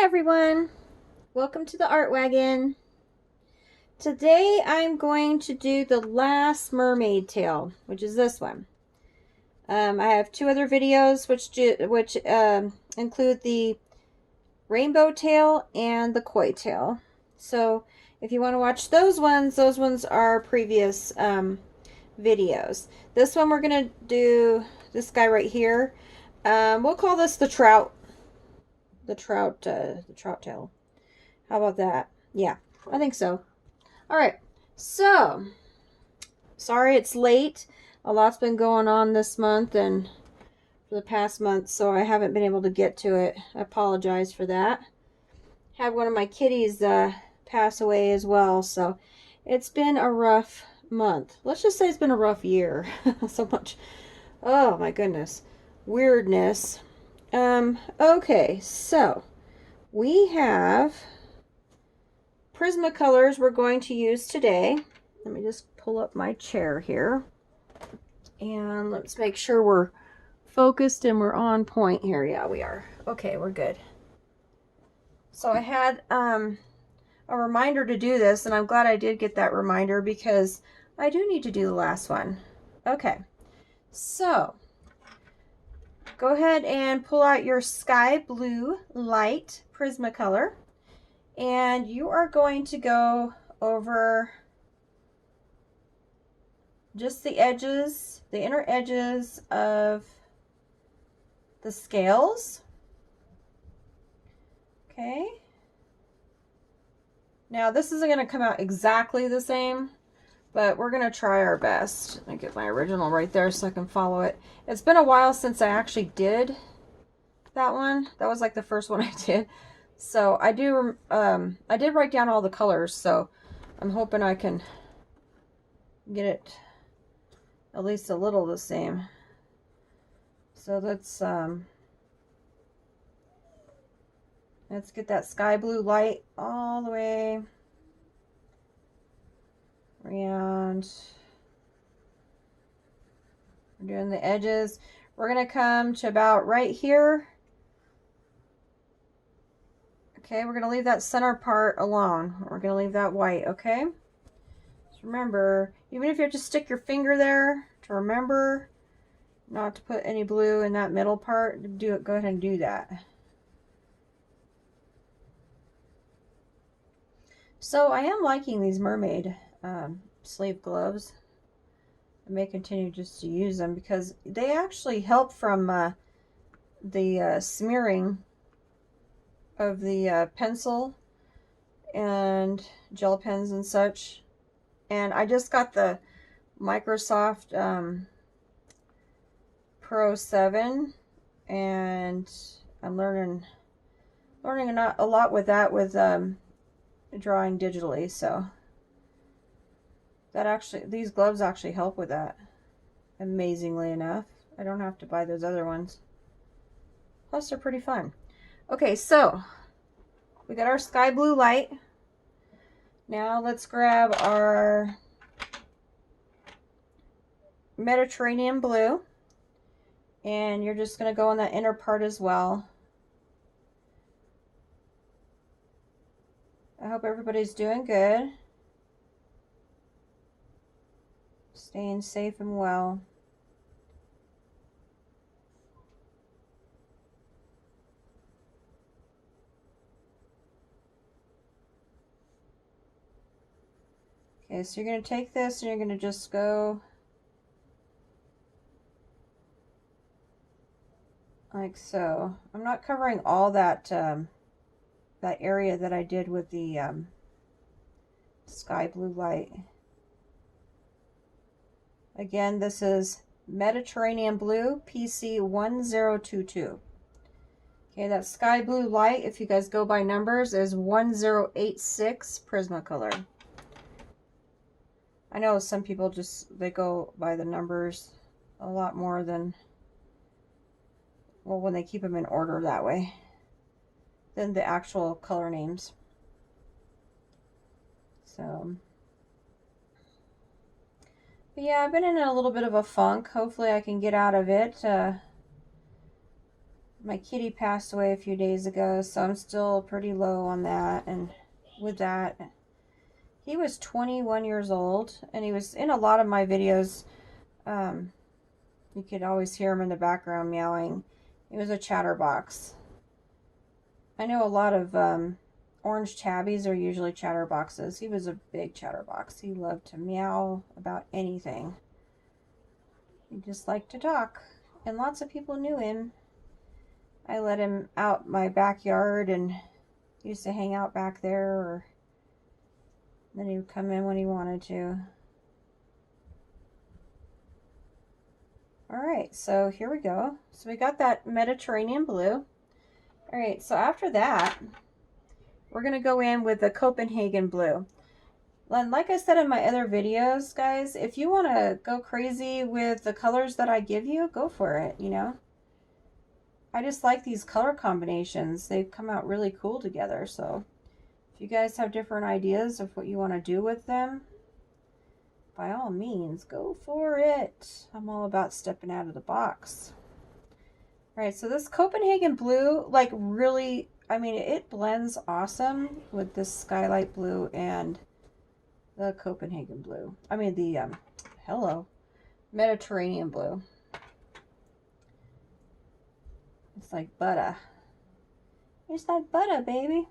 Hi everyone, welcome to the Art Wagon. Today I'm going to do the last mermaid tail, which is this one. I have two other videos which include the rainbow tail and the koi tail. So if you want to watch those ones are previous videos. This one we're going to do this guy right here. We'll call this the trout tail. How about that? Yeah, I think so. All right. So, sorry it's late. A lot's been going on this month and for the past month, so I haven't been able to get to it. I apologize for that. Had one of my kitties pass away as well, so it's been a rough month. Let's just say it's been a rough year. So much. Oh my goodness. Weirdness. Okay, so we have Prismacolors we're going to use today. Let me just pull up my chair here. And let's make sure we're focused and we're on point here. Yeah, we are. Okay, we're good. So I had a reminder to do this, and I'm glad I did get that reminder because I do need to do the last one. Okay, so go ahead and pull out your sky blue light Prismacolor. And you are going to go over just the edges, the inner edges of the scales. Okay. Now this isn't going to come out exactly the same, but we're going to try our best. Let me get my original right there so I can follow it. It's been a while since I actually did that one. That was like the first one I did. So I did write down all the colors, so I'm hoping I can get it at least a little the same. So let's get that sky blue light all the way around. We're doing the edges. We're gonna come to about right here. Okay, we're gonna leave that center part alone. We're gonna leave that white, okay? Just remember, even if you have to stick your finger there, to remember not to put any blue in that middle part. Go ahead and do that. So I am liking these mermaid sleeve gloves. I may continue just to use them because they actually help from the smearing of the pencil and gel pens and such. And I just got the Microsoft Pro 7, and I'm learning a lot with that, with drawing digitally. So these gloves actually help with that, amazingly enough. I don't have to buy those other ones. Plus they're pretty fun. Okay, so we got our sky blue light. Now let's grab our Mediterranean blue, and you're just going to go on that inner part as well. I hope everybody's doing good, staying safe and well. Okay, so you're going to take this and you're going to just go like so. I'm not covering all that that area that I did with the sky blue light. Again, this is Mediterranean blue PC 1022. Okay, that sky blue light, if you guys go by numbers, is 1086 Prismacolor. I know some people they go by the numbers a lot more than, well, when they keep them in order that way, than the actual color names. So, but yeah, I've been in a little bit of a funk. Hopefully I can get out of it. My kitty passed away a few days ago, so I'm still pretty low on that. And with that, he was 21 years old, and he was in a lot of my videos. You could always hear him in the background meowing. He was a chatterbox. I know a lot of orange tabbies are usually chatterboxes. He was a big chatterbox. He loved to meow about anything. He just liked to talk, and lots of people knew him. I let him out my backyard and used to hang out back there, or then he would come in when he wanted to. All right, so here we go. So we got that Mediterranean blue. All right, so after that, we're gonna go in with the Copenhagen blue. And like I said in my other videos, guys, if you wanna go crazy with the colors that I give you, go for it, you know? I just like these color combinations. They've come out really cool together, so if you guys have different ideas of what you wanna do with them, by all means, go for it. I'm all about stepping out of the box. All right, so this Copenhagen blue, like really, I mean, it blends awesome with this skylight blue and the Copenhagen blue. I mean, the, Mediterranean blue. It's like butter. It's like butter, baby.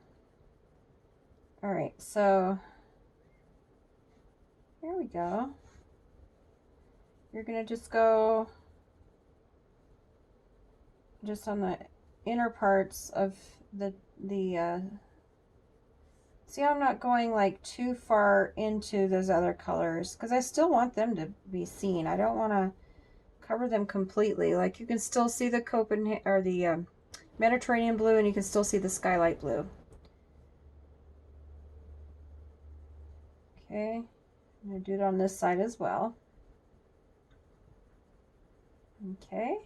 All right, so here we go. You're gonna just go just on the inner parts of the see, I'm not going like too far into those other colors because I still want them to be seen. I don't want to cover them completely. Like you can still see the Copenhagen or the Mediterranean blue, and you can still see the skylight blue. Okay, I'm gonna do it on this side as well. Okay.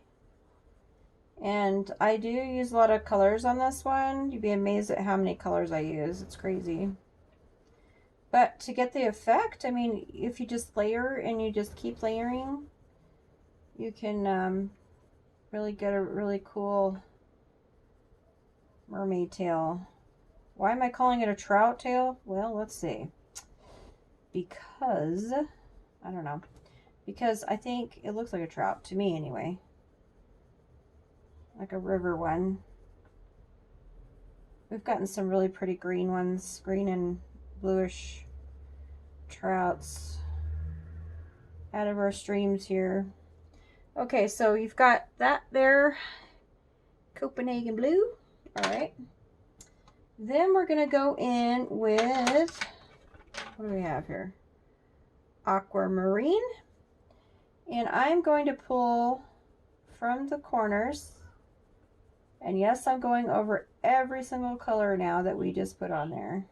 And I do use a lot of colors on this one. You'd be amazed at how many colors I use. It's crazy. But to get the effect, I mean, if you just layer and you just keep layering, you can really get a really cool mermaid tail. Why am I calling it a trout tail? Well, let's see. Because, I don't know. Because I think it looks like a trout, to me anyway. Like a river one. We've gotten some really pretty green ones, green and bluish trouts out of our streams here. Okay, so you've got that there, Copenhagen blue. All right. Then we're gonna go in with, what do we have here? Aquamarine. And I'm going to pull from the corners. And yes, I'm going over every single color now that we just put on there.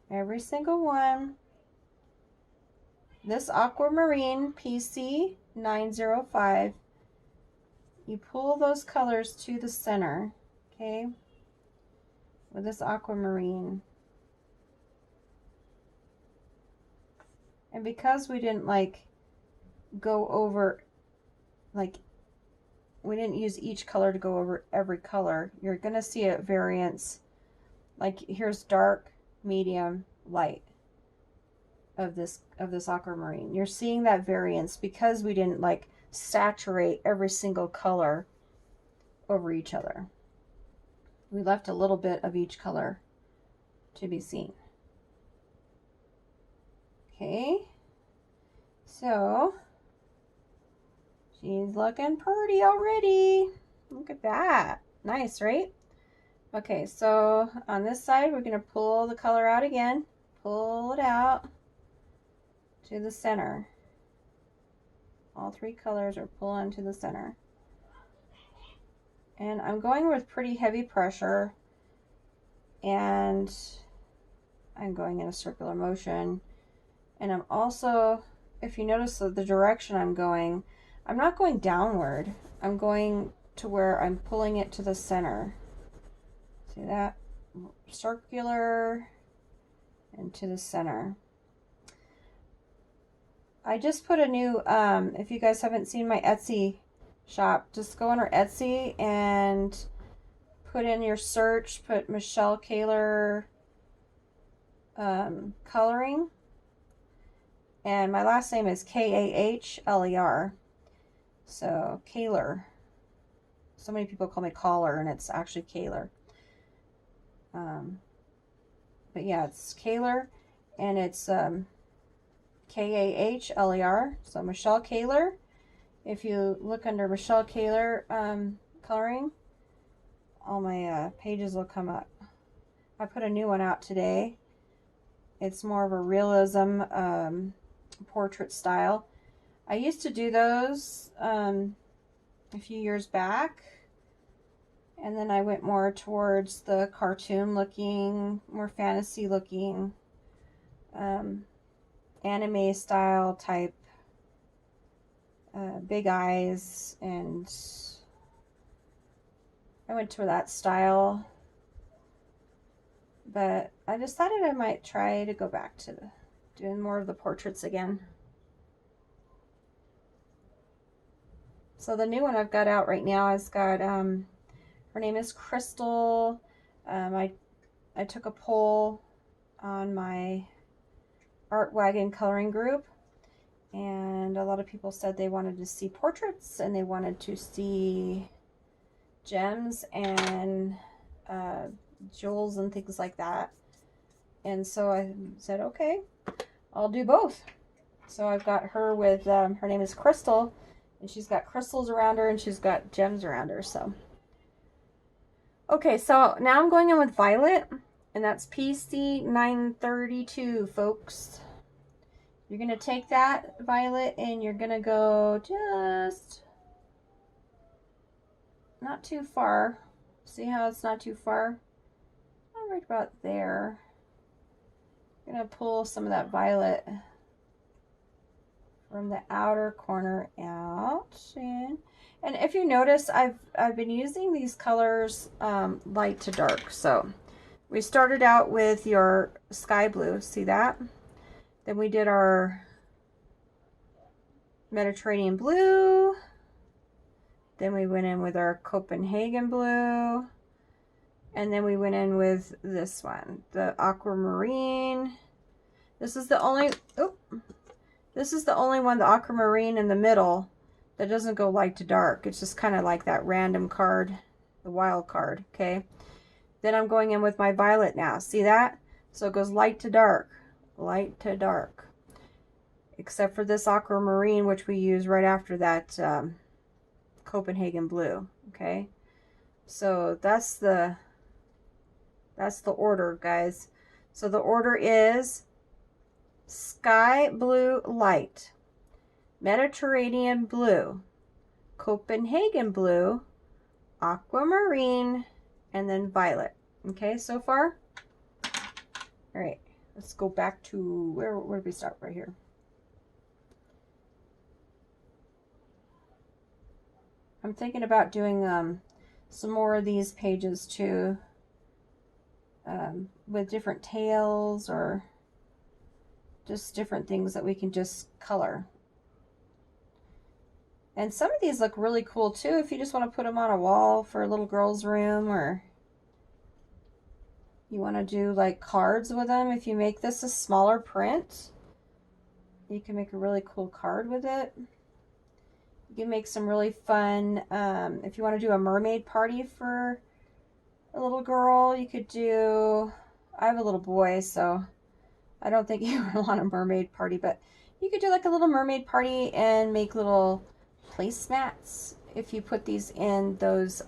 Every single one. This Aquamarine PC 905. You pull those colors to the center, okay? With this Aquamarine. And because we didn't like go over, like, we didn't use each color to go over every color, you're gonna see a variance. Like here's dark, medium, light of this Aquamarine. You're seeing that variance because we didn't like saturate every single color over each other. We left a little bit of each color to be seen. Okay, so she's looking pretty already. Look at that. Nice, right? Okay, so on this side, we're going to pull the color out again. Pull it out to the center. All three colors are pulling to the center. And I'm going with pretty heavy pressure. And I'm going in a circular motion. And I'm also, if you notice the direction I'm not going downward. I'm going to where I'm pulling it to the center. See that? Circular and to the center. I just put a new, if you guys haven't seen my Etsy shop. Just go on her Etsy and put in your search, put Michelle Kaler coloring. And my last name is Kahler. So Kaler. So many people call me Caller, and it's actually Kaler. But yeah, it's Kaler, and it's Kahler. So Michelle Kaler. If you look under Michelle Kaler coloring, all my pages will come up. I put a new one out today. It's more of a realism portrait style. I used to do those a few years back, and then I went more towards the cartoon looking, more fantasy looking, anime style type, big eyes, and I went to that style. But I decided I might try to go back to doing more of the portraits again. So the new one I've got out right now has got, her name is Crystal. I took a poll on my Art Wagon coloring group, and a lot of people said they wanted to see portraits and they wanted to see gems and jewels and things like that. And so I said, okay, I'll do both. So I've got her with, her name is Crystal, and she's got crystals around her and she's got gems around her. So okay, so now I'm going in with Violet, and that's PC 932, folks. You're gonna take that Violet and you're gonna go just not too far. See how it's not too far? I'm right about there. I'm gonna pull some of that violet from the outer corner out. And if you notice, I've been using these colors light to dark. So we started out with your sky blue, see that? Then we did our Mediterranean blue. Then we went in with our Copenhagen blue. And then we went in with this one, the aquamarine. This is the only, this is the only one, the aquamarine in the middle, that doesn't go light to dark. It's just kind of like that random card, the wild card, okay? Then I'm going in with my violet now. See that? So it goes light to dark, light to dark. Except for this aquamarine, which we use right after that Copenhagen blue, okay? So that's the order, guys. So the order is sky blue light, Mediterranean blue, Copenhagen blue, aquamarine, and then violet. Okay, so far? All right, let's go back to, where did we start? Right here. I'm thinking about doing some more of these pages too, with different tails or just different things that we can just color. And some of these look really cool too if you just want to put them on a wall for a little girl's room, or you want to do like cards with them. If you make this a smaller print, you can make a really cool card with it. You can make some really fun, if you want to do a mermaid party for a little girl, you could do, I have a little boy, so I don't think you would want a mermaid party, but you could do like a little mermaid party and make little placemats. If you put these in those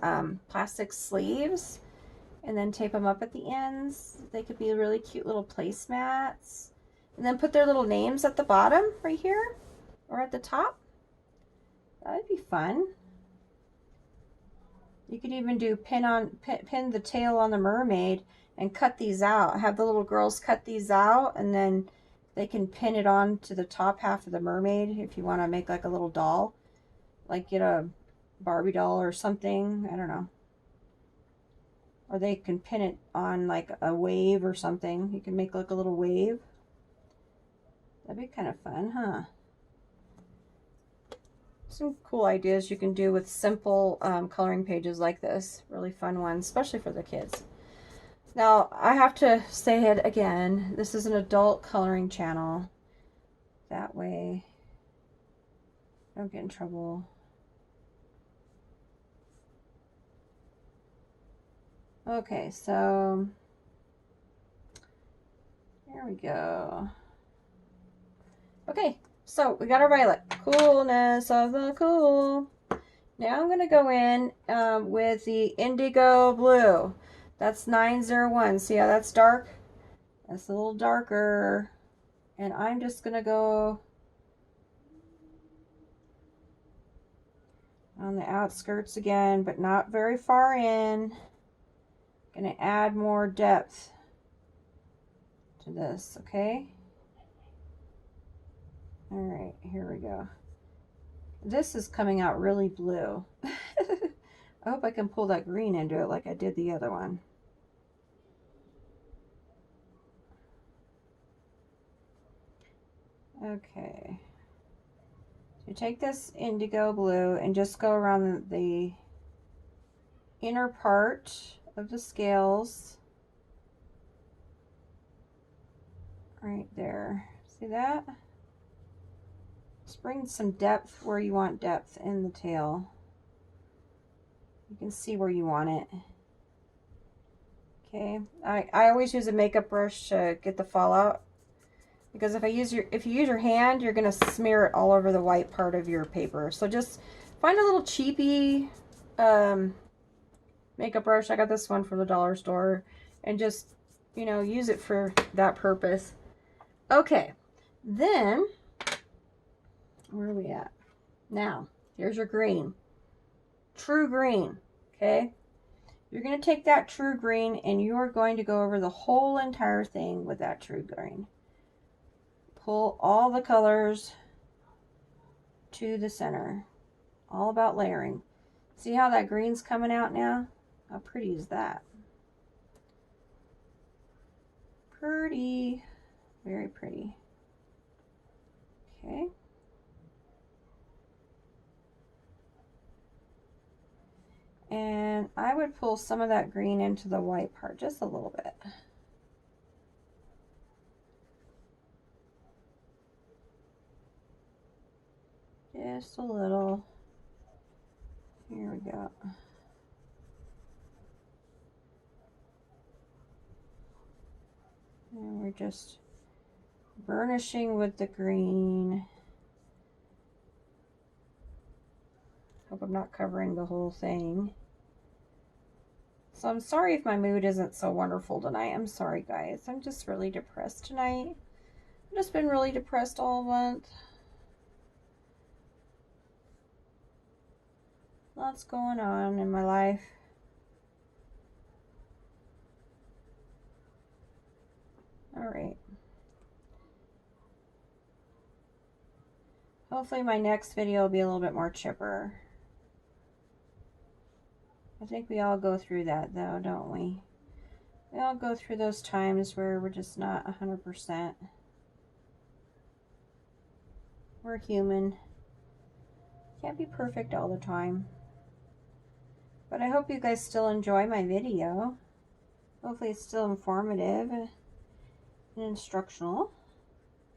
plastic sleeves and then tape them up at the ends, they could be really cute little placemats. And then put their little names at the bottom right here or at the top. That would be fun. You could even do pin the tail on the mermaid and cut these out. Have the little girls cut these out, and then they can pin it on to the top half of the mermaid if you want to make like a little doll. Like get a Barbie doll or something. I don't know. Or they can pin it on like a wave or something. You can make like a little wave. That'd be kind of fun, huh? some cool ideas you can do with simple coloring pages like this. Really fun ones, especially for the kids. Now, I have to say it again. This is an adult coloring channel. That way, I don't get in trouble. Okay, so there we go. Okay, so we got our violet. Coolness of the cool. Now I'm going to go in with the indigo blue. That's 901. See how that's dark? That's a little darker. And I'm just going to go on the outskirts again, but not very far in. Going to add more depth to this, okay? All right, here we go. This is coming out really blue. I hope I can pull that green into it like I did the other one. Okay. So take this indigo blue and just go around the inner part of the scales. Right there. See that? Just bring some depth where you want depth in the tail. You can see where you want it. Okay. I always use a makeup brush to get the fallout. Because if you use your hand, you're gonna smear it all over the white part of your paper. So just find a little cheapy makeup brush. I got this one from the dollar store, and just, you know, use it for that purpose. Okay, then where are we at? Now, here's your green. True green, okay? You're gonna take that true green and you're going to go over the whole entire thing with that true green. Pull all the colors to the center. All about layering. See how that green's coming out now? How pretty is that? Pretty. Very pretty. Okay. And I would pull some of that green into the white part, just a little bit. Just a little. Here we go. And we're just burnishing with the green. Hope I'm not covering the whole thing. So I'm sorry if my mood isn't so wonderful tonight. I'm sorry, guys. I'm just really depressed tonight. I've just been really depressed all month. Lots going on in my life. All right. Hopefully my next video will be a little bit more chipper. I think we all go through that though, don't we? We all go through those times where we're just not 100%. We're human. Can't be perfect all the time. But I hope you guys still enjoy my video. Hopefully it's still informative and instructional.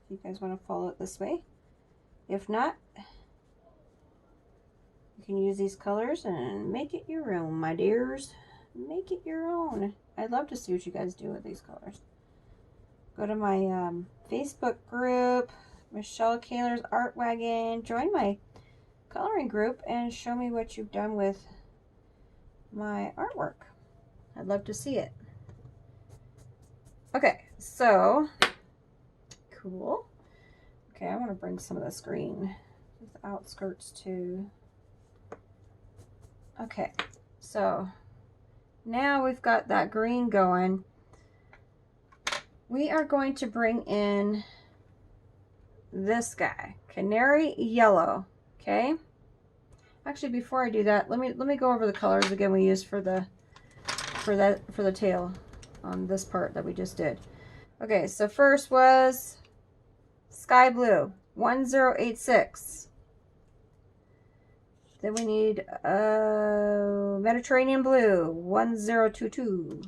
If you guys want to follow it this way. If not, you can use these colors and make it your own, my dears. Make it your own. I'd love to see what you guys do with these colors. Go to my Facebook group, Michelle Kaler's Art Wagon. Join my coloring group and show me what you've done with my artwork. I'd love to see it. Okay, so cool. Okay, I want to bring some of this green to the outskirts too. Okay, so now we've got that green going. We are going to bring in this guy, canary yellow. Okay. Actually, before I do that, let me go over the colors again we used for the tail on this part that we just did. Okay, so first was sky blue, 1086. Then we need Mediterranean blue, 1022.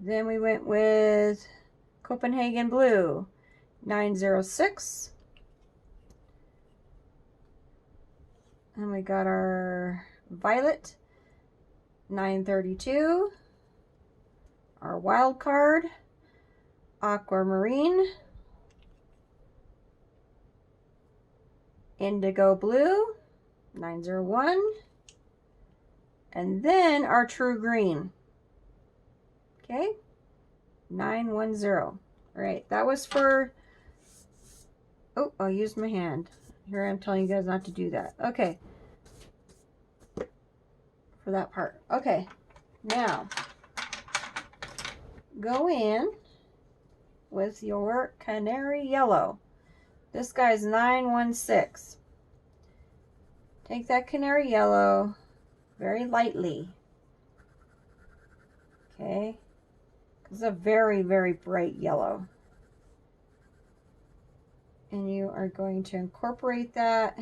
Then we went with Copenhagen blue, 906. And we got our violet, 932. Our wild card, aquamarine, indigo blue, 901. And then our true green. Okay, 910. All right, that was for, oh, I used my hand. Here I'm telling you guys not to do that. Okay, for that part. Okay, now go in with your canary yellow. This guy's 916. Take that canary yellow very lightly. Okay. It's a very, very bright yellow. And you are going to incorporate that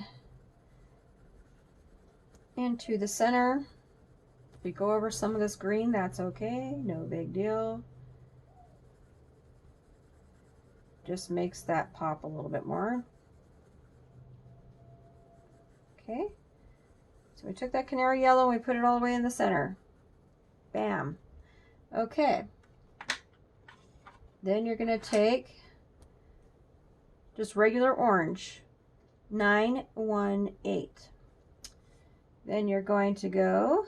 into the center. If we go over some of this green, that's okay. No big deal. Just makes that pop a little bit more. Okay. So we took that canary yellow and we put it all the way in the center. Bam. Okay. Then you're going to take just regular orange, 918. Then you're going to go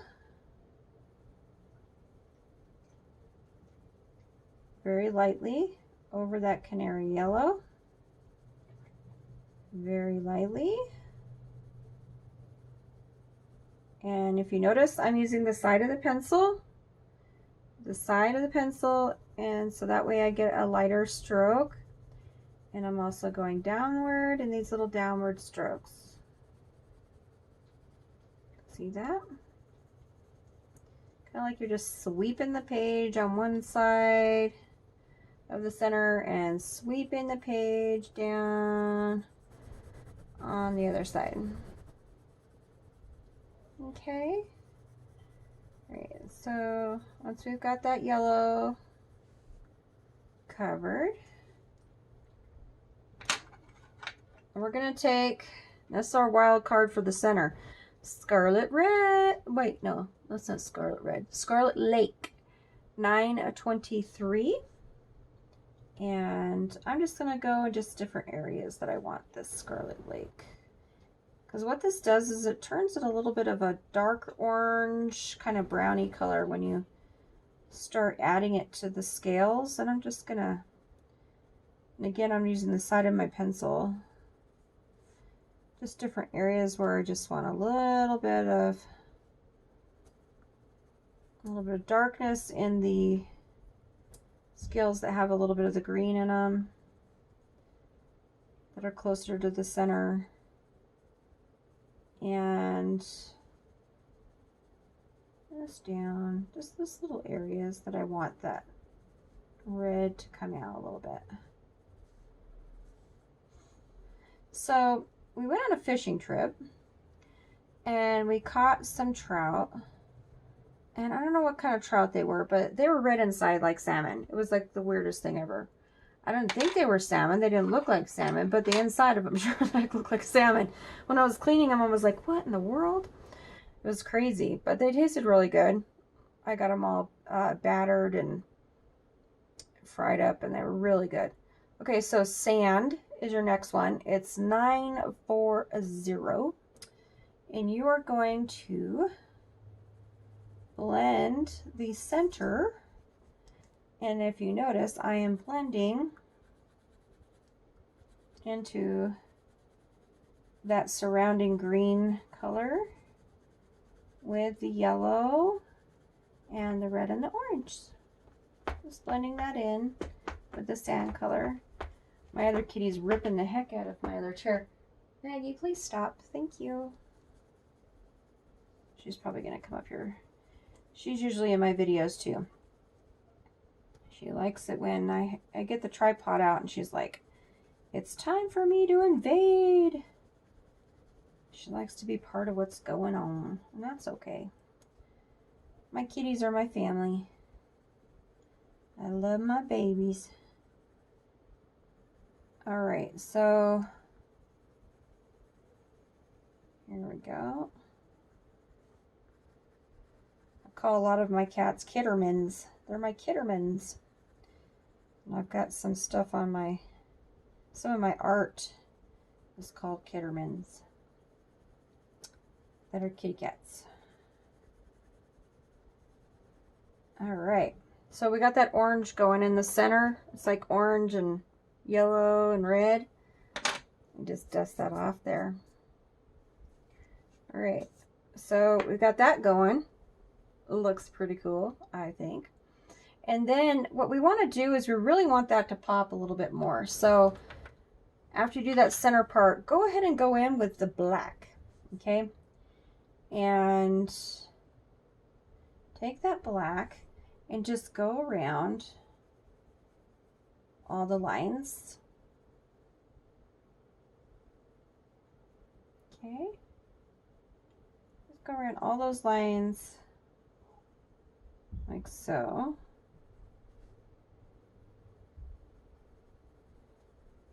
very lightly over that canary yellow. Very lightly. And if you notice, I'm using the side of the pencil. The side of the pencil, and so that way I get a lighter stroke. And I'm also going downward in these little downward strokes. See that? Kind of like you're just sweeping the page on one side of the center and sweeping the page down on the other side. Okay. Right, so once we've got that yellow covered, we're going to take, that's our wild card for the center, Scarlet Red. Wait, no, that's not Scarlet Red. Scarlet Lake, 923. And I'm just going to go in just different areas that I want this Scarlet Lake. Because what this does is it turns it a little bit of a dark orange, kind of browny color when you start adding it to the scales. And I'm just going to, and again, I'm using the side of my pencil. Just different areas where I just want a little bit of darkness in the scales that have a little bit of the green in them, that are closer to the center. And just down, just those little areas that I want that red to come out a little bit. So we went on a fishing trip and we caught some trout, and I don't know what kind of trout they were, but they were red inside like salmon. It was like the weirdest thing ever. I don't think they were salmon. They didn't look like salmon, but the inside of them sure looked like salmon. When I was cleaning them, I was like, what in the world? It was crazy, but they tasted really good. I got them all battered and fried up, and they were really good. Okay, so sand is your next one. It's 940. And you are going to blend the center. And if you notice, I am blending into that surrounding green color with the yellow and the red and the orange. Just blending that in with the sand color. My other kitty's ripping the heck out of my other chair. Maggie, please stop. Thank you. She's probably going to come up here. She's usually in my videos too. She likes it when I get the tripod out and she's like, it's time for me to invade. She likes to be part of what's going on, and that's okay. My kitties are my family. I love my babies. All right, so here we go. I call a lot of my cats Kittermans. They're my Kittermans. And I've got some stuff on some of my art is called Kittermans that are kitty cats. All right, so we got that orange going in the center. It's like orange and yellow and red. And just dust that off there. All right, so we've got that going. It looks pretty cool, I think. And then what we want to do is we really want that to pop a little bit more. So after you do that center part, go ahead and go in with the black, okay? And take that black and just go around all the lines. Okay? Just go around all those lines like so.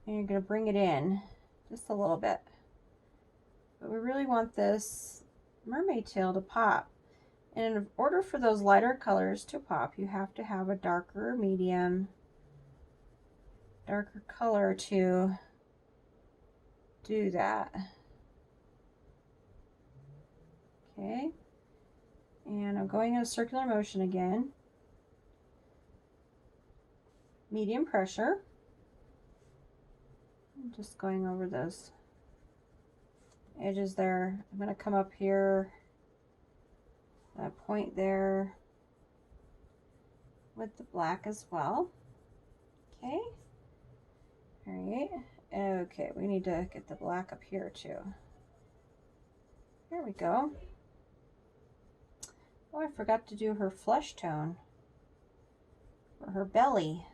And you're going to bring it in just a little bit. But we really want this mermaid tail to pop. And in order for those lighter colors to pop, you have to have a darker color to do that. Okay. And I'm going in a circular motion again. Medium pressure. I'm just going over those edges there. I'm going to come up here, that point there, with the black as well. Okay. All right. Okay, we need to get the black up here too. There we go. Oh, I forgot to do her flesh tone for her belly.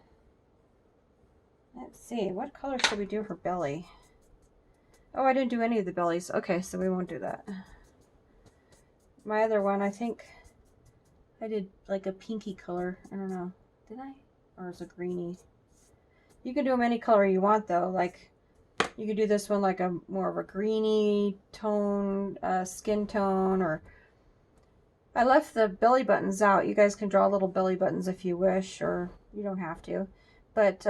Let's see, what color should we do her belly? Oh, I didn't do any of the bellies. Okay, so we won't do that. My other one, I think I did like a pinky color. I don't know. Did I? Or is it greeny? You can do them any color you want though. Like you could do this one like a more of a greeny tone, skin tone, or I left the belly buttons out. You guys can draw little belly buttons if you wish, or you don't have to. But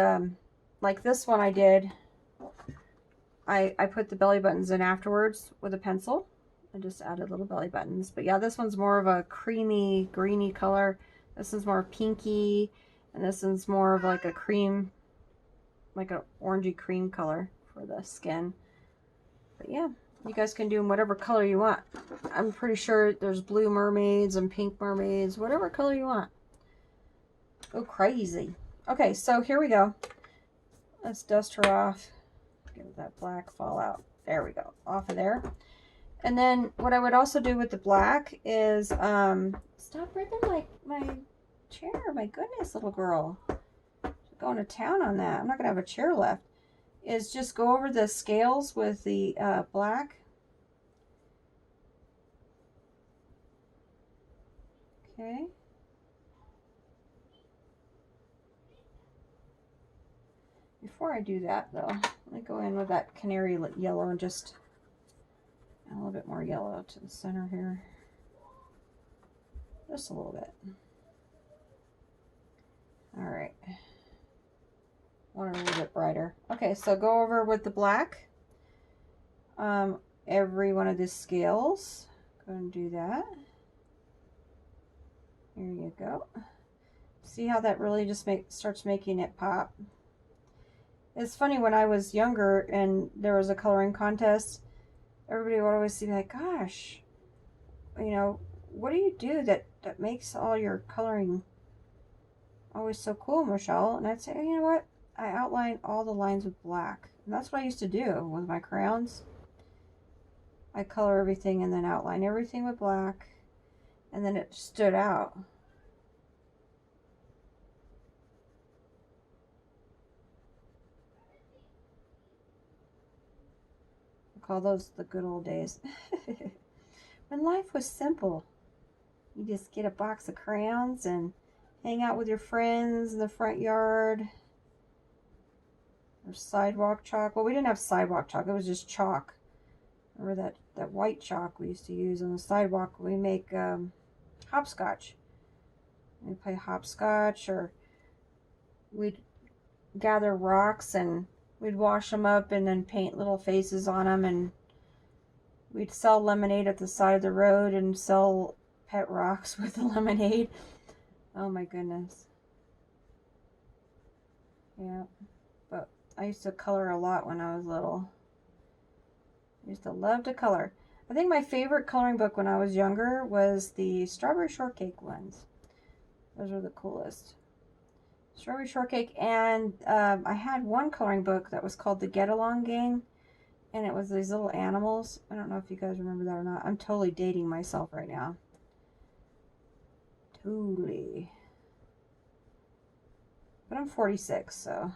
like this one I did, I put the belly buttons in afterwards with a pencil. I just added little belly buttons. But yeah, this one's more of a creamy, greeny color. This one's more pinky, and this one's more of like a cream, like an orangey cream color for the skin. But yeah, you guys can do them whatever color you want. I'm pretty sure there's blue mermaids and pink mermaids, whatever color you want. Go crazy. Okay, so here we go. Let's dust her off. Get that black fall out. There we go. Off of there. And then what I would also do with the black is stop ripping my chair. My goodness, little girl. Going to town on that. I'm not going to have a chair left. Is just go over the scales with the black. Okay. Before I do that though, let me go in with that canary yellow and just add a little bit more yellow to the center here. Just a little bit. All right. Want it a little bit brighter. Okay, so go over with the black. Every one of the scales. Go and do that. Here you go. See how that really just starts making it pop. It's funny, when I was younger and there was a coloring contest, everybody would always be like, gosh, you know, what do you do that makes all your coloring always so cool, Michelle? And I'd say, oh, you know what? I outline all the lines with black. And that's what I used to do with my crayons. I color everything and then outline everything with black. And then it stood out. call those the good old days. When life was simple. You just get a box of crayons and hang out with your friends in the front yard. Or sidewalk chalk. Well, we didn't have sidewalk chalk. It was just chalk. Remember that white chalk we used to use on the sidewalk? We make hopscotch. We'd play hopscotch, or we'd gather rocks and we'd wash them up and then paint little faces on them, and we'd sell lemonade at the side of the road and sell pet rocks with the lemonade. Oh my goodness. Yeah, but I used to color a lot when I was little. I used to love to color. I think my favorite coloring book when I was younger was the Strawberry Shortcake ones. Those were the coolest. Strawberry Shortcake, and I had one coloring book that was called the Get Along Gang, and it was these little animals. I don't know if you guys remember that or not. I'm totally dating myself right now. Totally. But I'm 46, so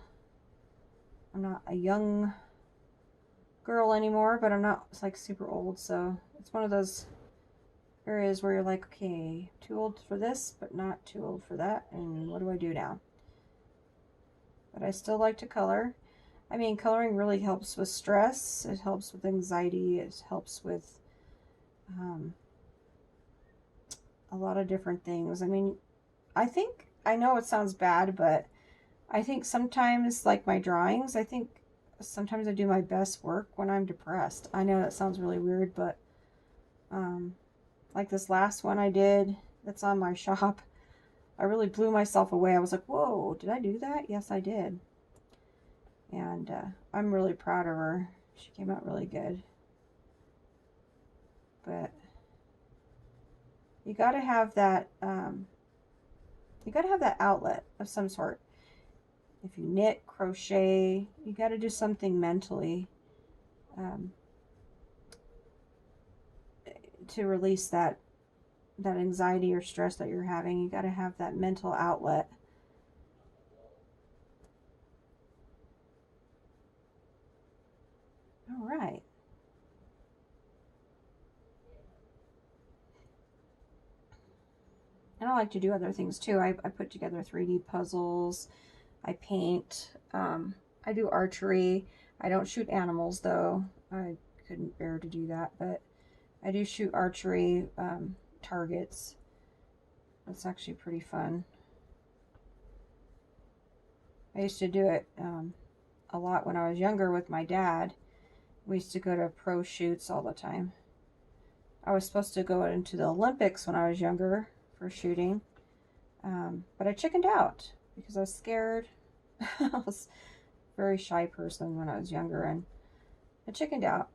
I'm not a young girl anymore, but I'm not like super old, so it's one of those areas where you're like, okay, too old for this, but not too old for that, and what do I do now? But I still like to color. I mean, coloring really helps with stress, it helps with anxiety, it helps with a lot of different things. I mean, I know it sounds bad, but I think sometimes, like my drawings, I think sometimes I do my best work when I'm depressed. I know that sounds really weird, but like this last one I did that's on my shop, I really blew myself away. I was like, whoa, did I do that? Yes, I did. And I'm really proud of her. She came out really good. But you got to have that outlet of some sort. If you knit, crochet, you got to do something mentally to release that anxiety or stress that you're having. You got to have that mental outlet. All right. And I like to do other things too. I put together 3D puzzles. I paint. I do archery. I don't shoot animals though. I couldn't bear to do that, but I do shoot archery targets. That's actually pretty fun. I used to do it a lot when I was younger with my dad. We used to go to pro shoots all the time. I was supposed to go into the Olympics when I was younger for shooting, but I chickened out because I was scared. I was a very shy person when I was younger, and I chickened out.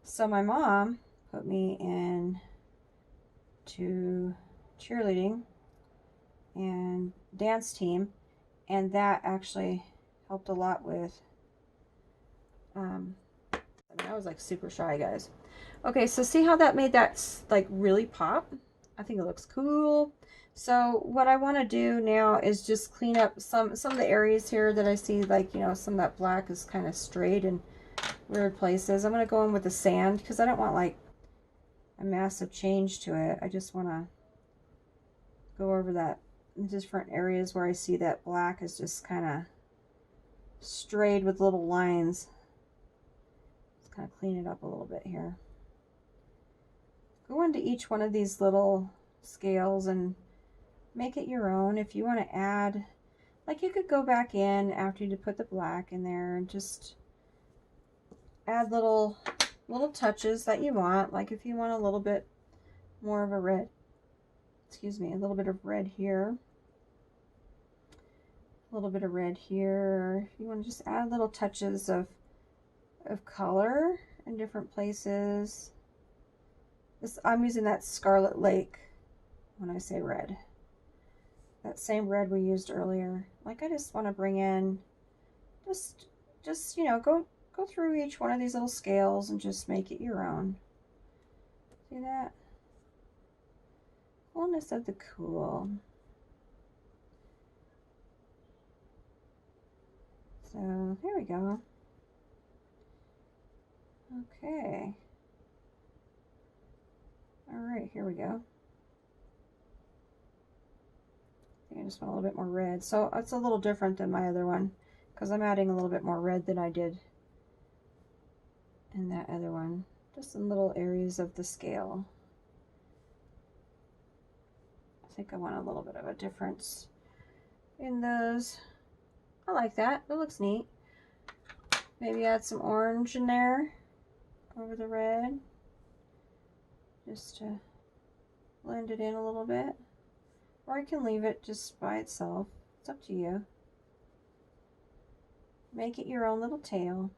So my mom put me in to cheerleading and dance team, and that actually helped a lot with I was like super shy, guys. Okay, so see how that made that like really pop? I think it looks cool. So what I want to do now is just clean up some of the areas here that I see, like, you know, some of that black is kind of straight and weird places. I'm going to go in with the sand because I don't want like a massive change to it. I just want to go over that in different areas where I see that black is just kind of straight with little lines. Just kind of clean it up a little bit here. Go into each one of these little scales and make it your own. If you want to add, like, you could go back in after you put the black in there and just add little touches that you want. Like if you want a little bit more of a red, excuse me, a little bit of red here, a little bit of red here. If you want to just add little touches of color in different places. I'm using that Scarlet Lake when I say red. That same red we used earlier. Like, I just want to bring in, just you know, go through each one of these little scales and just make it your own. See that? Coolness of the cool. So there we go. Okay. All right, here we go. I just want a little bit more red. So it's a little different than my other one because I'm adding a little bit more red than I did in that other one. Just in little areas of the scale. I think I want a little bit of a difference in those. I like that. It looks neat. Maybe add some orange in there over the red. Just to blend it in a little bit. Or I can leave it just by itself. It's up to you. Make it your own little tail.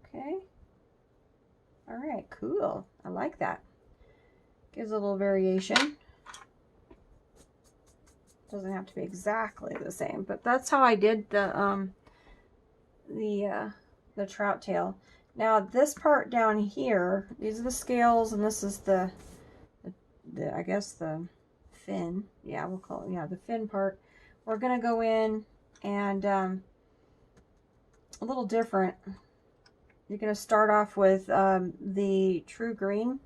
Okay. All right, cool. I like that. Gives a little variation. Doesn't have to be exactly the same, but that's how I did the trout tail. Now this part down here, these are the scales, and this is the I guess the fin. Yeah, we'll call it, yeah, the fin part. We're gonna go in and a little different. You're gonna start off with the true green,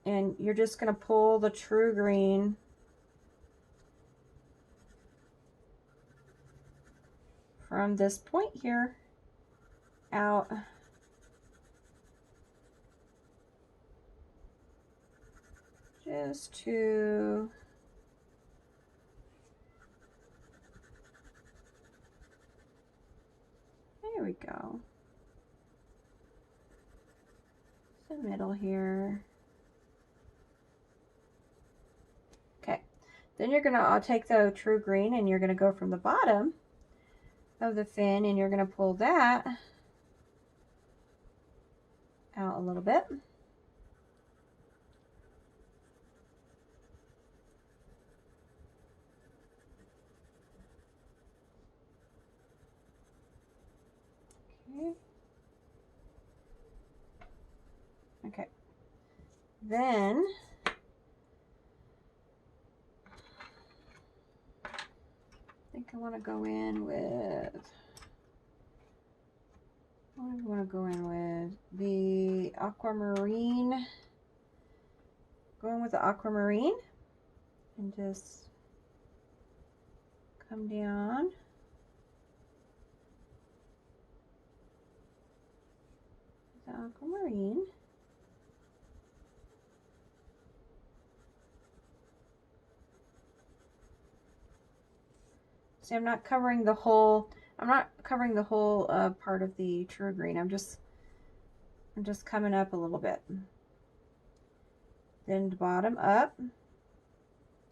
and you're just gonna pull the true green from this point here out just to there we go, the middle here. Okay, then you're gonna take the true green and you're gonna go from the bottom of the fin and you're gonna pull that out a little bit. Okay. Okay. Then I think I want to go in with, what do I want to go in with? The aquamarine. Going with the aquamarine and just come down. The aquamarine. See, I'm not covering the whole part of the true green. I'm just coming up a little bit. Then bottom up.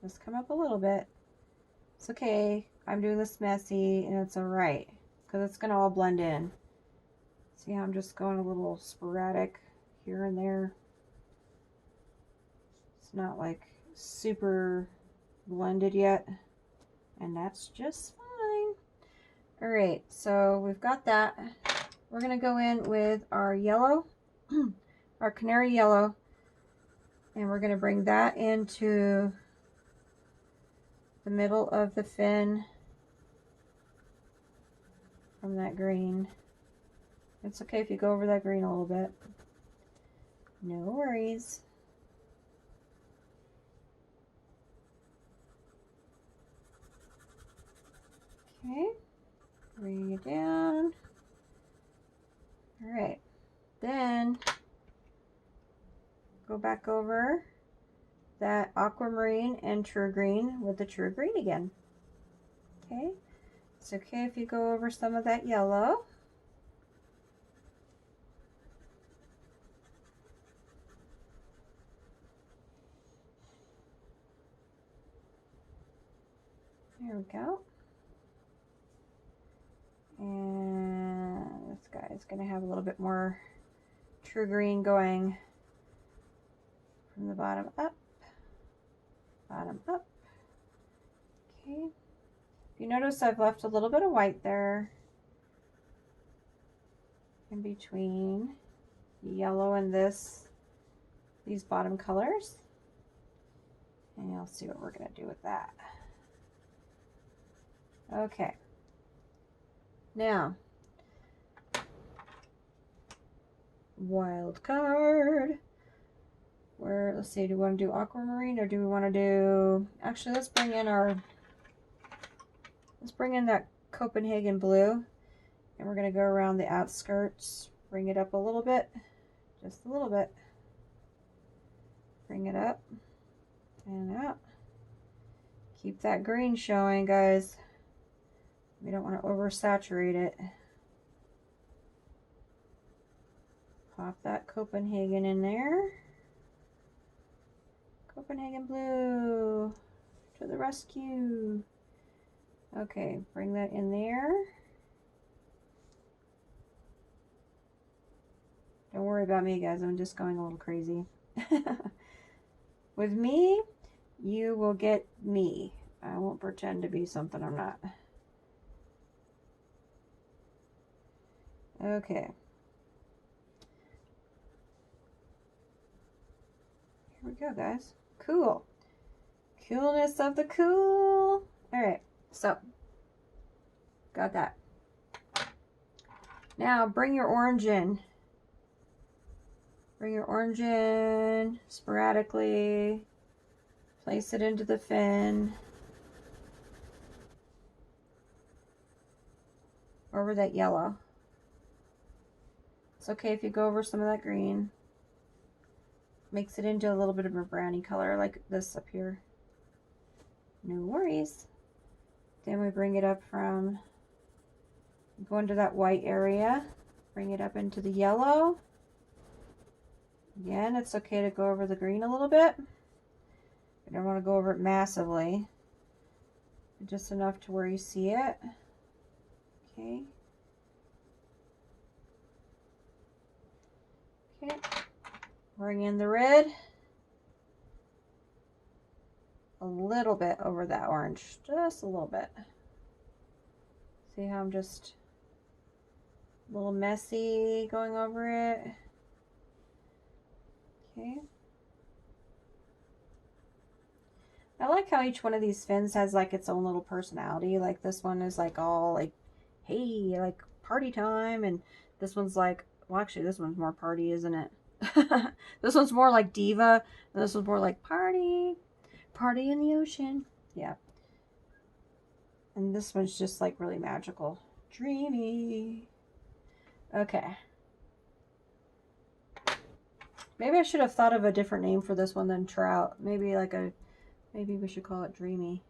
Just come up a little bit. It's okay. I'm doing this messy and it's alright because it's gonna all blend in. See how I'm just going a little sporadic here and there. It's not like super blended yet, and that's just fine. All right, so we've got that. We're gonna go in with our yellow, our canary yellow, and we're gonna bring that into the middle of the fin from that green. It's okay if you go over that green a little bit. No worries. Okay, bring it down. All right, then go back over that aquamarine and true green with the true green again. Okay, it's okay if you go over some of that yellow. There we go. And this guy is going to have a little bit more true green going from the bottom up. Bottom up. Okay. You notice I've left a little bit of white there in between the yellow and these bottom colors. And you'll see what we're going to do with that. Okay. Now, wild card. Where, let's see, do we want to do aquamarine or do we want to do, actually let's bring in that Copenhagen blue, and we're going to go around the outskirts, bring it up a little bit, just a little bit. Bring it up and out. Keep that green showing, guys. We don't want to oversaturate it. Pop that Copenhagen in there. Copenhagen blue to the rescue. Okay, bring that in there. Don't worry about me, guys. I'm just going a little crazy. With me, you will get me. I won't pretend to be something I'm not. Okay. Here we go, guys. Cool. Coolness of the cool. All right, so got that. Now bring your orange in. Bring your orange in sporadically. Place it into the fin. Over that yellow. It's okay if you go over some of that green. Makes it into a little bit of a brownie color like this up here. No worries. Then we bring it up from, go into that white area. Bring it up into the yellow. Again, it's okay to go over the green a little bit. You don't want to go over it massively. Just enough to where you see it. Okay. Okay. Bring in the red. A little bit over that orange. Just a little bit. See how I'm just a little messy going over it? Okay. I like how each one of these fins has like its own little personality. Like this one is like all like, hey, like party time. And this one's like, well, actually this one's more party, isn't it? This one's more like diva. And this one's more like party. Party in the ocean. Yeah. And this one's just like really magical. Dreamy. Okay. Maybe I should have thought of a different name for this one than trout. Maybe like a, maybe we should call it dreamy.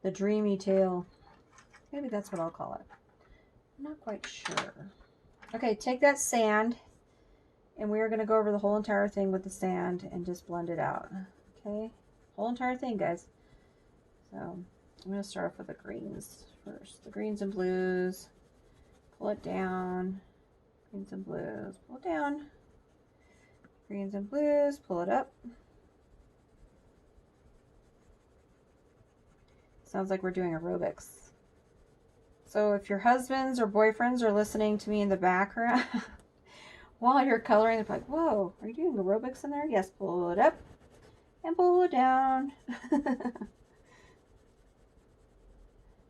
The dreamy tail. Maybe that's what I'll call it. I'm not quite sure. Okay, take that sand, and we are going to go over the whole entire thing with the sand and just blend it out. Okay, whole entire thing, guys. So I'm going to start off with the greens first. The greens and blues. Pull it down. Greens and blues. Pull it down. Greens and blues. Pull it up. Sounds like we're doing aerobics. So if your husbands or boyfriends are listening to me in the background while you're coloring, they're like, whoa, are you doing aerobics in there? Yes, pull it up and pull it down.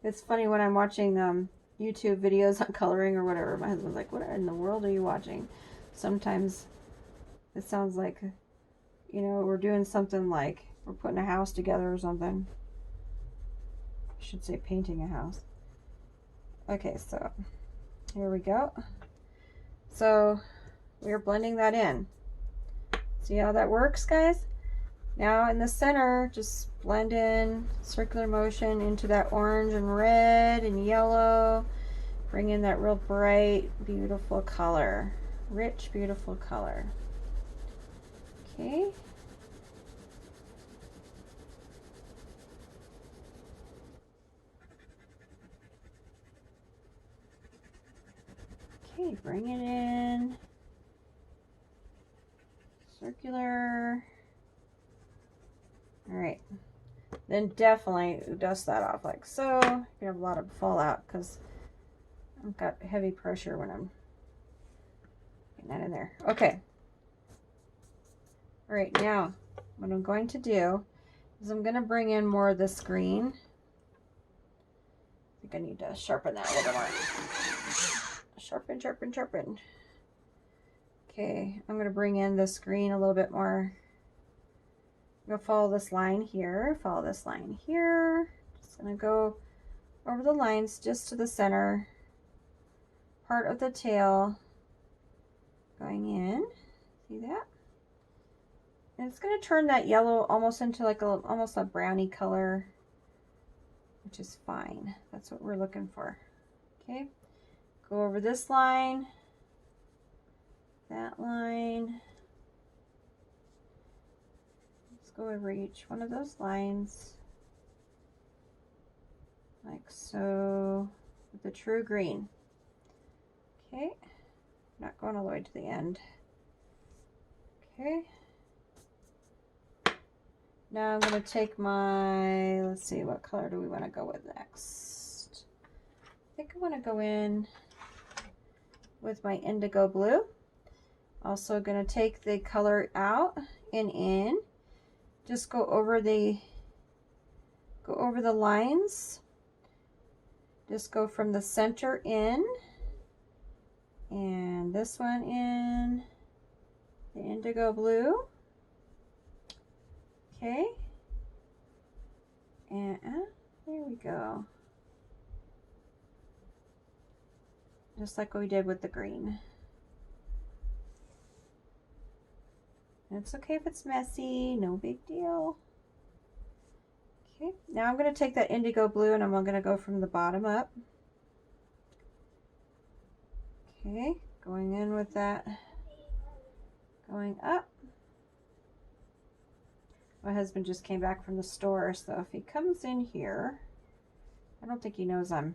It's funny when I'm watching YouTube videos on coloring or whatever, my husband's like, what in the world are you watching? Sometimes it sounds like, you know, we're doing something like we're putting a house together or something. I should say painting a house. Okay, so here we go. So we're blending that in. See how that works, guys? Now in the center, just blend in circular motion into that orange and red and yellow. Bring in that real bright, beautiful color. Rich, beautiful color. Okay. Okay, bring it in. Circular. All right. Then definitely dust that off like so. You have a lot of fallout because I've got heavy pressure when I'm getting that in there. Okay. All right, now what I'm going to do is I'm going to bring in more of this green. think I need to sharpen that a little more. Sharpen, sharpen, sharpen. Okay, I'm going to bring in this green a little bit more. I'm going to follow this line here, follow this line here. Just going to go over the lines just to the center part of the tail. Going in, see that? And it's going to turn that yellow almost into like almost a brownie color, which is fine. That's what we're looking for. Okay, go over this line, that line. Let's go over each one of those lines, like so, with the true green. Okay, not going all the way to the end. Okay. Now I'm going to take my, let's see, what color do we want to go with next? I think I want to go in with my indigo blue. Also going to take the color out and in. Just go over the lines. Just go from the center in. And this one in the indigo blue. Okay, and there we go. Just like what we did with the green. And it's okay if it's messy, no big deal. Okay, now I'm going to take that indigo blue and I'm going to go from the bottom up. Okay, going in with that, going up. My husband just came back from the store, so if he comes in here, I don't think he knows I'm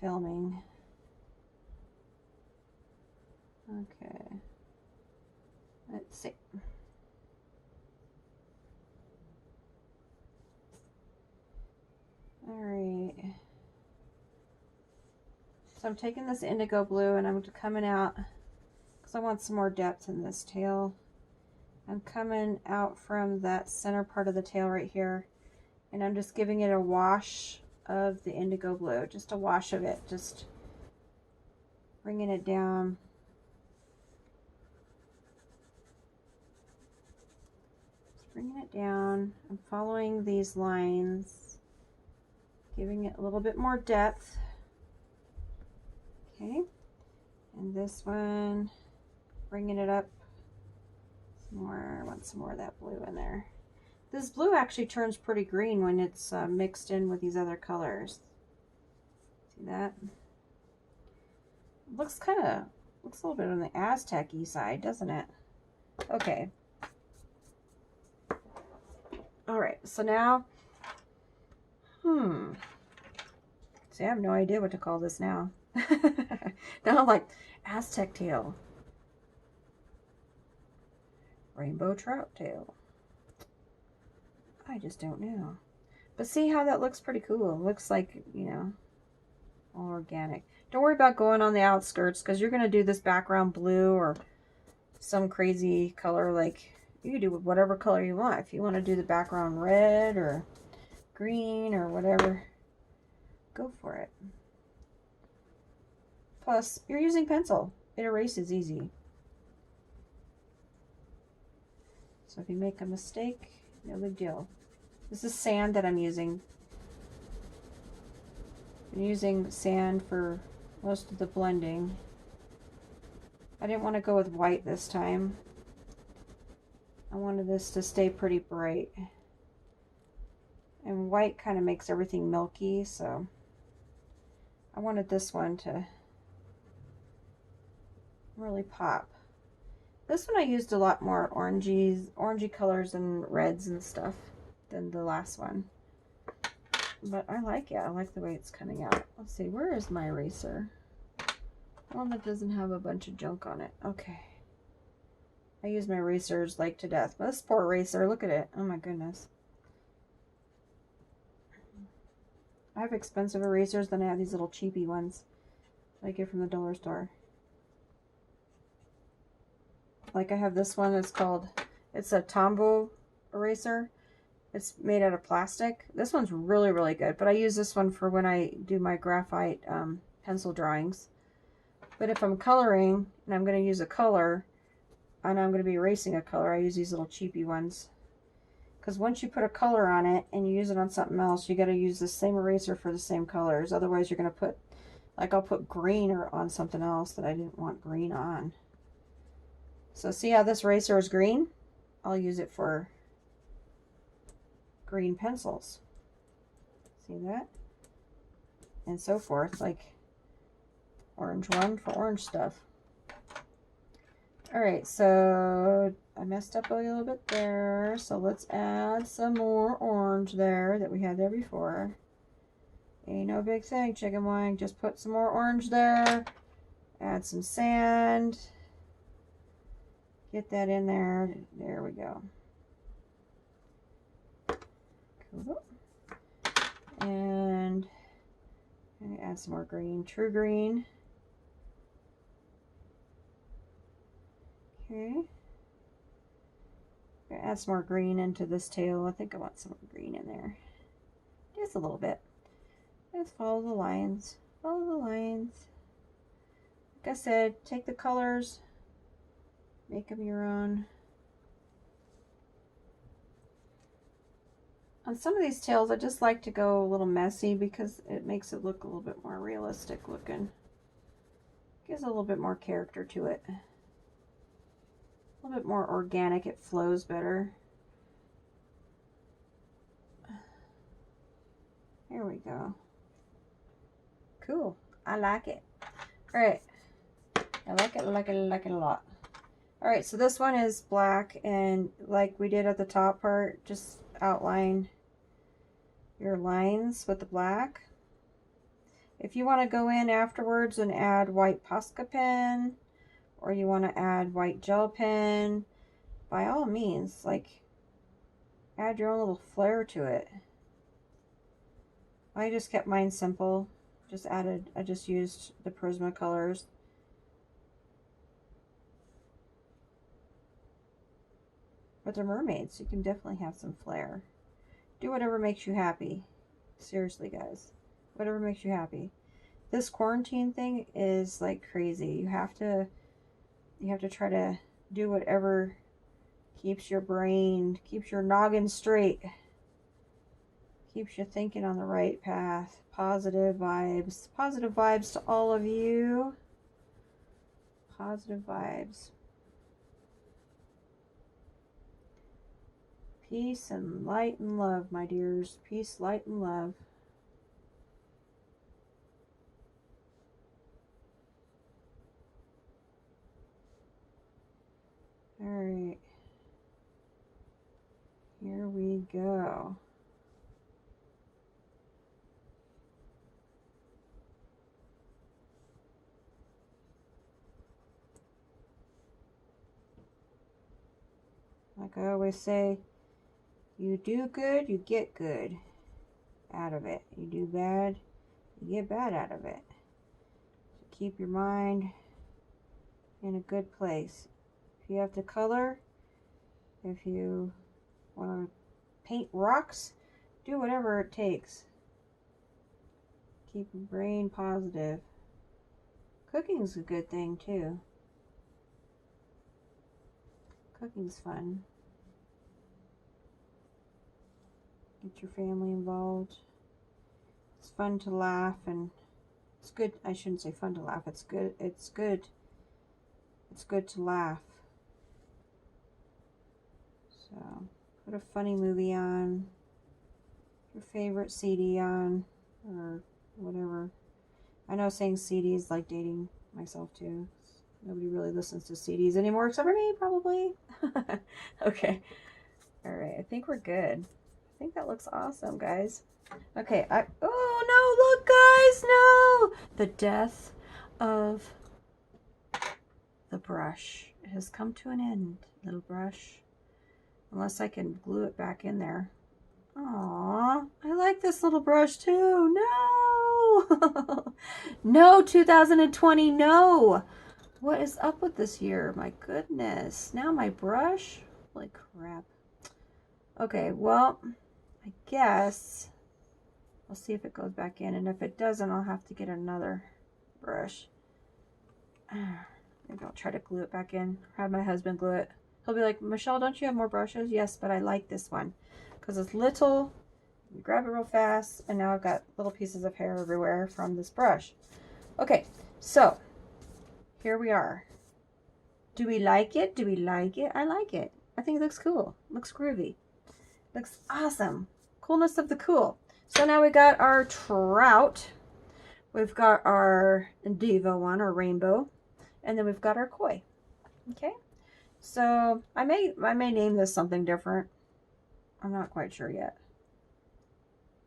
filming. Okay, let's see. All right. So I'm taking this indigo blue and I'm coming out, because I want some more depth in this tail. I'm coming out from that center part of the tail right here, and I'm just giving it a wash of the indigo blue, just a wash of it, just bringing it down. Just bringing it down. I'm following these lines, giving it a little bit more depth. Okay, and this one, bringing it up. More, I want some more of that blue in there. This blue actually turns pretty green when it's mixed in with these other colors. See that? Looks a little bit on the Aztec-y side, doesn't it? Okay. All right, so now, see, I have no idea what to call this now. Now I'm like, Aztec tail. Rainbow trout tail. I just don't know. But see how that looks pretty cool. It looks like, you know, all organic. Don't worry about going on the outskirts, because you're going to do this background blue or some crazy color. Like, you can do whatever color you want. If you want to do the background red or green or whatever, go for it. Plus, you're using pencil. It erases easy. So if you make a mistake, no big deal. This is sand that I'm using. I'm using sand for most of the blending. I didn't want to go with white this time. I wanted this to stay pretty bright. And white kind of makes everything milky, so I wanted this one to really pop. This one I used a lot more orangey colors and reds and stuff than the last one. But I like it. I like the way it's coming out. Let's see, where is my eraser? One that doesn't have a bunch of junk on it. Okay. I use my erasers like to death. But this poor eraser, look at it. Oh my goodness. I have expensive erasers, then I have these little cheapy ones that I get from the dollar store. Like I have this one, it's a Tombow eraser, It's made out of plastic. This one's really, really good, but I use this one for when I do my graphite pencil drawings. But if I'm coloring and I'm going to use a color and I'm going to be erasing a color, I use these little cheapy ones. Because once you put a color on it and you use it on something else, you got to use the same eraser for the same colors. Otherwise, you're going to put, like I'll put green or on something else that I didn't want green on. So see how this eraser is green? I'll use it for green pencils. See that? And so forth, like orange one for orange stuff. All right, so I messed up a little bit there. So let's add some more orange there that we had there before. Ain't no big thing, chicken wing. Just put some more orange there. Add some sand. Get that in there. There we go. Cool. And I'm gonna add some more green, true green. Okay. I'm gonna add some more green into this tail. I think I want some green in there. Just a little bit. Just follow the lines. Follow the lines. Like I said, take the colors, make them your own. On some of these tails, I just like to go a little messy because it makes it look a little bit more realistic looking. Gives a little bit more character to it. A little bit more organic, it flows better. There we go. Cool. I like it. All right. I like it, like it, like it a lot. All right, so this one is black, and like we did at the top part, just outline your lines with the black. If you want to go in afterwards and add white Posca pen, or you want to add white gel pen, by all means, like, add your own little flair to it. I just kept mine simple. I just used the Prismacolors. But they're mermaids, so you can definitely have some flair. Do whatever makes you happy. Seriously, guys. Whatever makes you happy. This quarantine thing is like crazy. You have to try to do whatever keeps your brain, keeps your noggin straight. Keeps you thinking on the right path. Positive vibes. Positive vibes to all of you. Positive vibes. Peace and light and love, my dears. Peace, light, and love. All right. Here we go. Like I always say, you do good, you get good out of it. You do bad, you get bad out of it. So keep your mind in a good place. If you have to color, if you want to paint rocks, do whatever it takes. Keep your brain positive. Cooking's a good thing too. Cooking's fun. Get your family involved. It's fun to laugh, and it's good. I shouldn't say fun to laugh. It's good. It's good. It's good to laugh. So put a funny movie on. Your favorite CD on, or whatever. I know saying CD is like dating myself too. Nobody really listens to CDs anymore except for me, probably. Okay. All right. I think we're good. I think that looks awesome, guys. Okay. Oh, no. Look, guys. No. The death of the brush has come to an end, little brush. Unless I can glue it back in there. Aww. I like this little brush too. No. No, 2020. No. What is up with this year? My goodness. Now my brush. Holy crap. Okay, well, I guess I'll see if it goes back in, and if it doesn't, I'll have to get another brush. Maybe I'll try to glue it back in. Have my husband glue it. He'll be like, Michelle, don't you have more brushes? Yes, but I like this one because it's little. You grab it real fast, and now I've got little pieces of hair everywhere from this brush. Okay, so here we are. Do we like it? Do we like it? I like it. I think it looks cool. Looks groovy. Looks awesome. Coolness of the cool. So now we got our trout. We've got our diva one, our rainbow, and then we've got our koi. Okay. So I may name this something different. I'm not quite sure yet.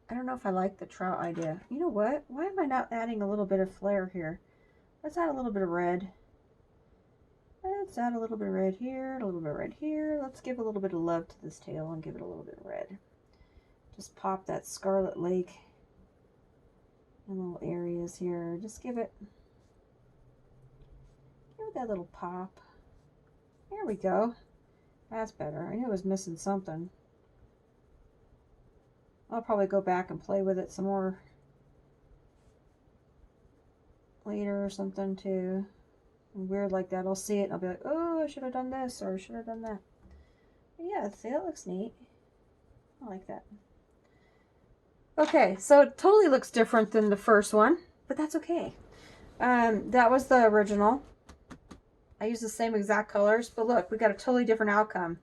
I don't know if I like the trout idea. You know what? Why am I not adding a little bit of flare here? Let's add a little bit of red. Let's add a little bit of red here, a little bit of red here. Let's give a little bit of love to this tail and give it a little bit of red. Just pop that scarlet lake in little areas here. Just give it that little pop. There we go. That's better. I knew it was missing something. I'll probably go back and play with it some more later or something too. Weird like that. I'll see it and I'll be like, oh, I should have done this or I should have done that. But yeah, see, that looks neat. I like that. Okay, so it totally looks different than the first one, but that's okay. That was the original. I used the same exact colors, but look, we got a totally different outcome.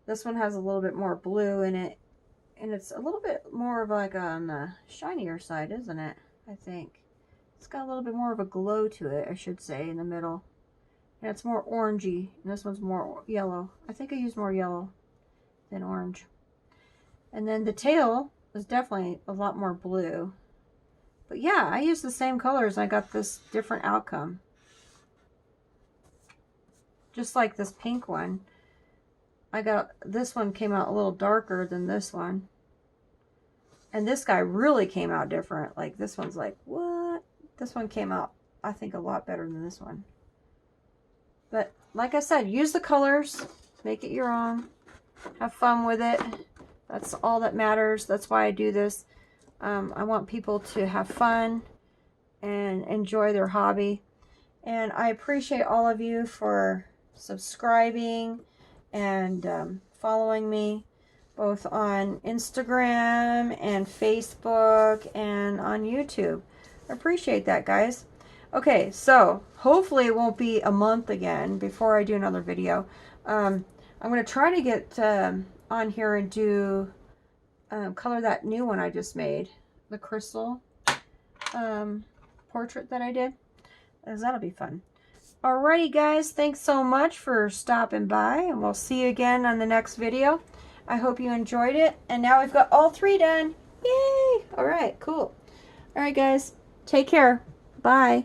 This one has a little bit more blue in it, and it's a little bit more of like on the shinier side, isn't it? I think. It's got a little bit more of a glow to it, I should say, in the middle. And it's more orangey, and this one's more yellow. I think I used more yellow than orange. And then the tail is definitely a lot more blue. But yeah, I used the same colors. I got this different outcome. Just like this pink one. This one came out a little darker than this one. And this guy really came out different. Like this one's like, what? This one came out, I think, a lot better than this one. But like I said, use the colors. Make it your own. Have fun with it. That's all that matters. That's why I do this. I want people to have fun and enjoy their hobby. And I appreciate all of you for subscribing and following me both on Instagram and Facebook and on YouTube. I appreciate that, guys. Okay, so hopefully it won't be a month again before I do another video. I'm going to try to get on here and do color that new one I just made, the crystal portrait that I did, because that'll be fun. Alrighty, guys, thanks so much for stopping by, and we'll see you again on the next video. I hope you enjoyed it, and now we've got all 3 done. Yay! Alright, cool. Alright, guys, take care. Bye.